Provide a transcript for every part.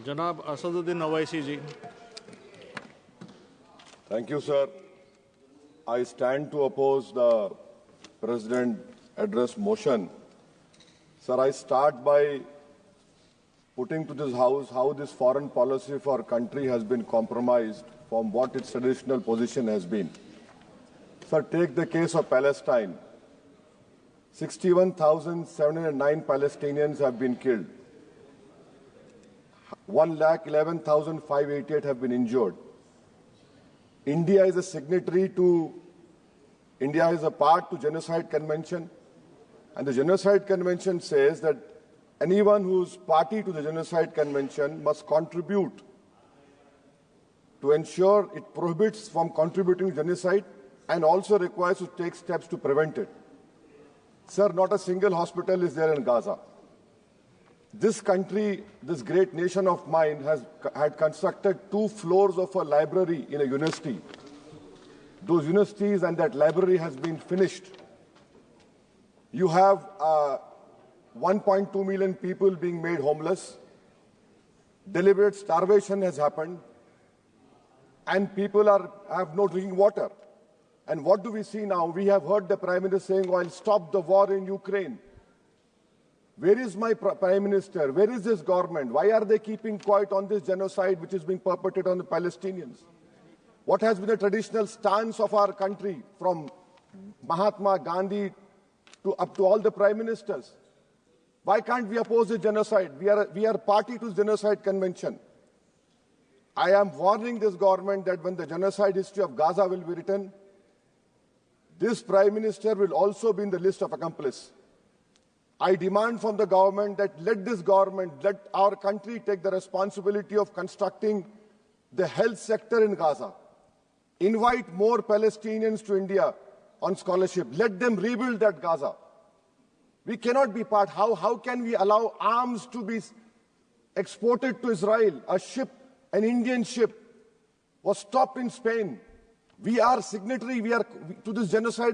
जनाब असदुद्दीन ओवैसी जी। Thank you, sir. I stand to oppose the President address motion. Sir, I start by putting to this House how this foreign policy for our country has been compromised from what its traditional position has been. Sir, take the case of Palestine. 61,709 Palestinians have been killed. 1,11,588 have been injured. India is a signatory to, India is a part to Genocide Convention, and the Genocide Convention says that anyone who's party to the Genocide Convention must contribute to ensure it prohibits from contributing to genocide and also requires to take steps to prevent it. Sir, not a single hospital is there in Gaza. This country, this great nation of mine, had constructed 2 floors of a library in a university. Those universities and that library has been finished. You have 1.2 million people being made homeless. Deliberate starvation has happened. And people have no drinking water. And what do we see now? We have heard the Prime Minister saying, "I'll stop the war in Ukraine." Where is my Prime Minister? Where is this government? Why are they keeping quiet on this genocide which is being perpetrated on the Palestinians? What has been the traditional stance of our country from Mahatma Gandhi up to all the Prime Ministers? Why can't we oppose the genocide? We are party to the Genocide Convention. I am warning this government that when the genocide history of Gaza will be written, this Prime Minister will also be in the list of accomplices. I demand from the government that let our country take the responsibility of constructing the health sector in Gaza. Invite more Palestinians to India on scholarship. Let them rebuild that Gaza. We cannot be part. How can we allow arms to be exported to Israel? An Indian ship was stopped in Spain. We are signatory to this Genocide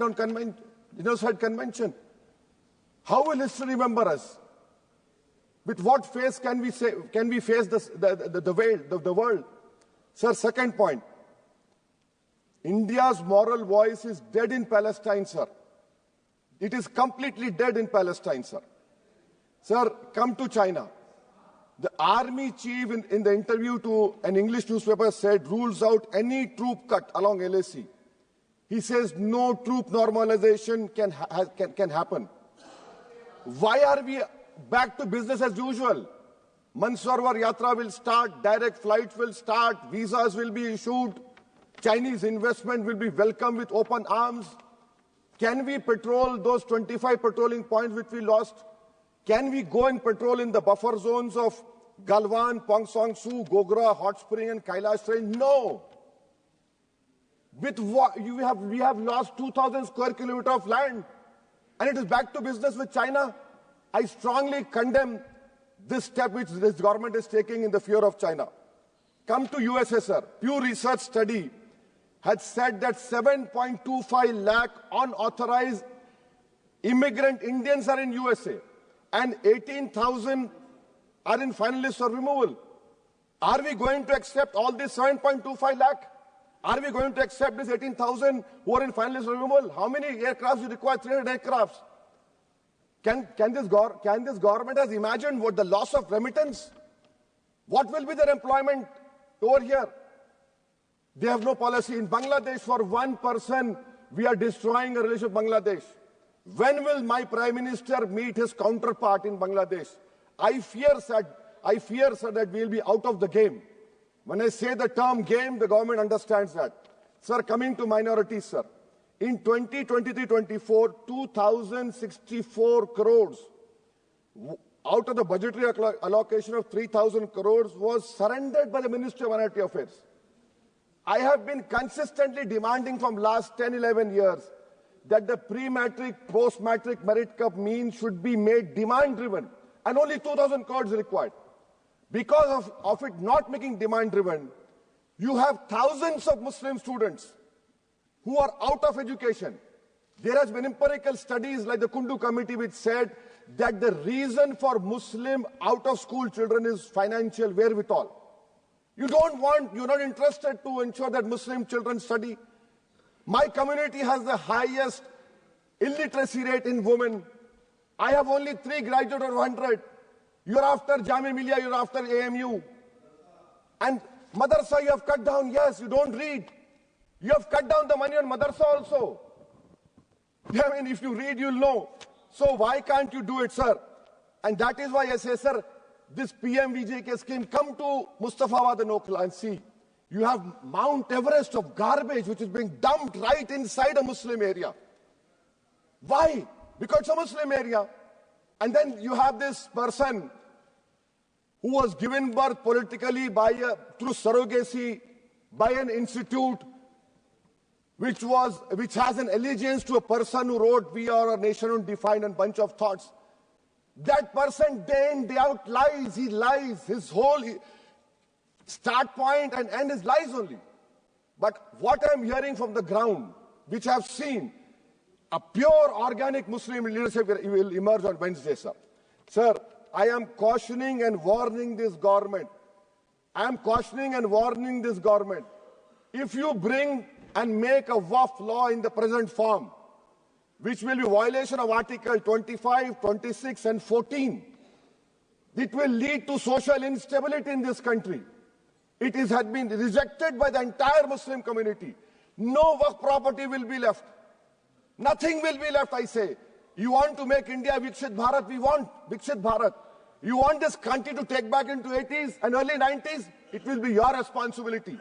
Convention. How will history remember us? With what face can we face the world? Sir, second point. India's moral voice is dead in Palestine, sir. It is completely dead in Palestine, sir. Sir, come to China. The army chief in the interview to an English newspaper said rules out any troop cut along LAC. He says no troop normalization can happen. Why are we back to business as usual? Mansarovar Yatra will start, direct flights will start, visas will be issued, Chinese investment will be welcomed with open arms. Can we patrol those 25 patrolling points which we lost? Can we go and patrol in the buffer zones of Galwan, Pongsong Su, Gogra, Hot Spring and Kailash Range? No. With what we have lost 2,000 square kilometers of land. And it is back to business with China. I strongly condemn this step which this government is taking in the fear of China. Come to USA, sir. Pew Research study had said that 7.25 lakh unauthorized immigrant Indians are in USA and 18,000 are in final list for removal. Are we going to accept all this 7.25 lakh? Are we going to accept this 18,000 who are in final list for removal? How many aircrafts do you require? 300 aircrafts. Can this government has imagined what the loss of remittance? What will be their employment over here? They have no policy. In Bangladesh, for one person, we are destroying a relationship with Bangladesh. When will my Prime Minister meet his counterpart in Bangladesh? I fear, sir, that we will be out of the game. When I say the term game, the government understands that. Sir, coming to minorities, sir. In 2023-24, 2,064 crores out of the budgetary allocation of 3,000 crores was surrendered by the Ministry of Minority Affairs. I have been consistently demanding from last 10, 11 years that the pre-matric, post-matric merit cup mean should be made demand-driven, and only 2,000 crores required. Because of it not making demand-driven, you have thousands of Muslim students who are out of education. There has been empirical studies like the Kundu Committee which said that the reason for Muslim out-of-school children is financial wherewithal. You're not interested to ensure that Muslim children study. My community has the highest illiteracy rate in women. I have only 3 graduates out of 100. You're after Jamia Millia, you're after AMU. And madrasa you have cut down, yes, you don't read. You have cut down the money on madrasa also. I mean, if you read, you'll know. So why can't you do it, sir? And that is why I say, sir, this PMVJK scheme, come to Mustafabad and Okhla and see. You have Mount Everest of garbage which is being dumped right inside a Muslim area. Why? Because it's a Muslim area. And then you have this person who was given birth politically through surrogacy by an institute which has an allegiance to a person who wrote "We Are a Nation Undefined" and bunch of thoughts. That person day in, day out lies. He lies. His whole start point and end is lies only. But what I'm hearing from the ground, which I've seen, a pure organic Muslim leadership will emerge on Wednesday, sir. Sir, I am cautioning and warning this government. I am cautioning and warning this government. If you bring and make a WAF law in the present form, which will be violation of Article 25, 26 and 14, it will lead to social instability in this country. It has been rejected by the entire Muslim community. No WAF property will be left. Nothing will be left, I say. You want to make India Viksit Bharat? We want Viksit Bharat. You want this country to take back into 80s and early 90s? It will be your responsibility.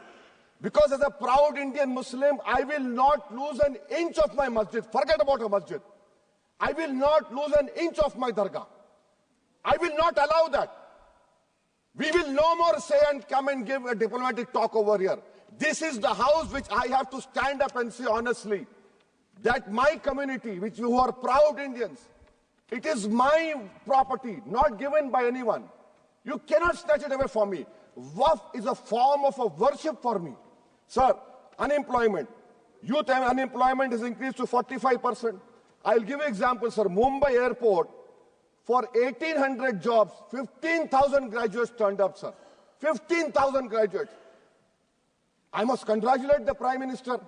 Because as a proud Indian Muslim, I will not lose an inch of my masjid. Forget about a masjid. I will not lose an inch of my dargah. I will not allow that. We will no more say and come and give a diplomatic talk over here. This is the house which I have to stand up and say honestly that my community, who are proud Indians, it is my property, not given by anyone. You cannot snatch it away from me. Waqf is a form of a worship for me. Sir, unemployment. Youth unemployment has increased to 45%. I'll give you examples, sir. Mumbai airport, for 1,800 jobs, 15,000 graduates turned up, sir. 15,000 graduates. I must congratulate the Prime Minister.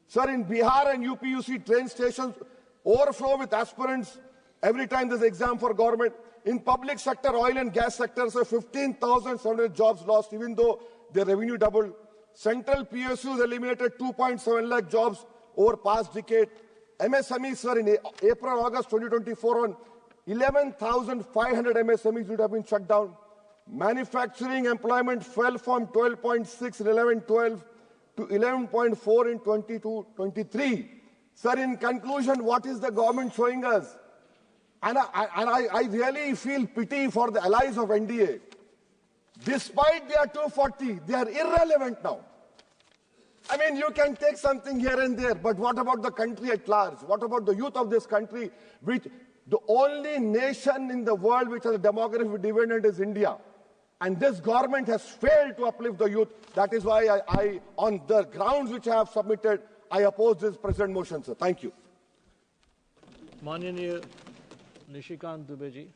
Sir, in Bihar and UP, you see train stations overflow with aspirants every time there's an exam for government. In public sector, oil and gas sector, so 15,700 jobs lost, even though their revenue doubled. Central PSUs eliminated 2.7 lakh jobs over past decade. MSMEs, sir, in April, August 2024, on 11,500 MSMEs would have been shut down. Manufacturing employment fell from 12.6 in 11-12 to 11.4 in 22-23. Sir, in conclusion, what is the government showing us? And I really feel pity for the allies of NDA. Despite their 240, they are irrelevant now. I mean, you can take something here and there, but what about the country at large? What about the youth of this country, which the only nation in the world which has a demographic dividend is India? And this government has failed to uplift the youth. That is why I on the grounds which I have submitted, I oppose this present motion, sir. Thank you. माननीय निशिकांत दुबे जी.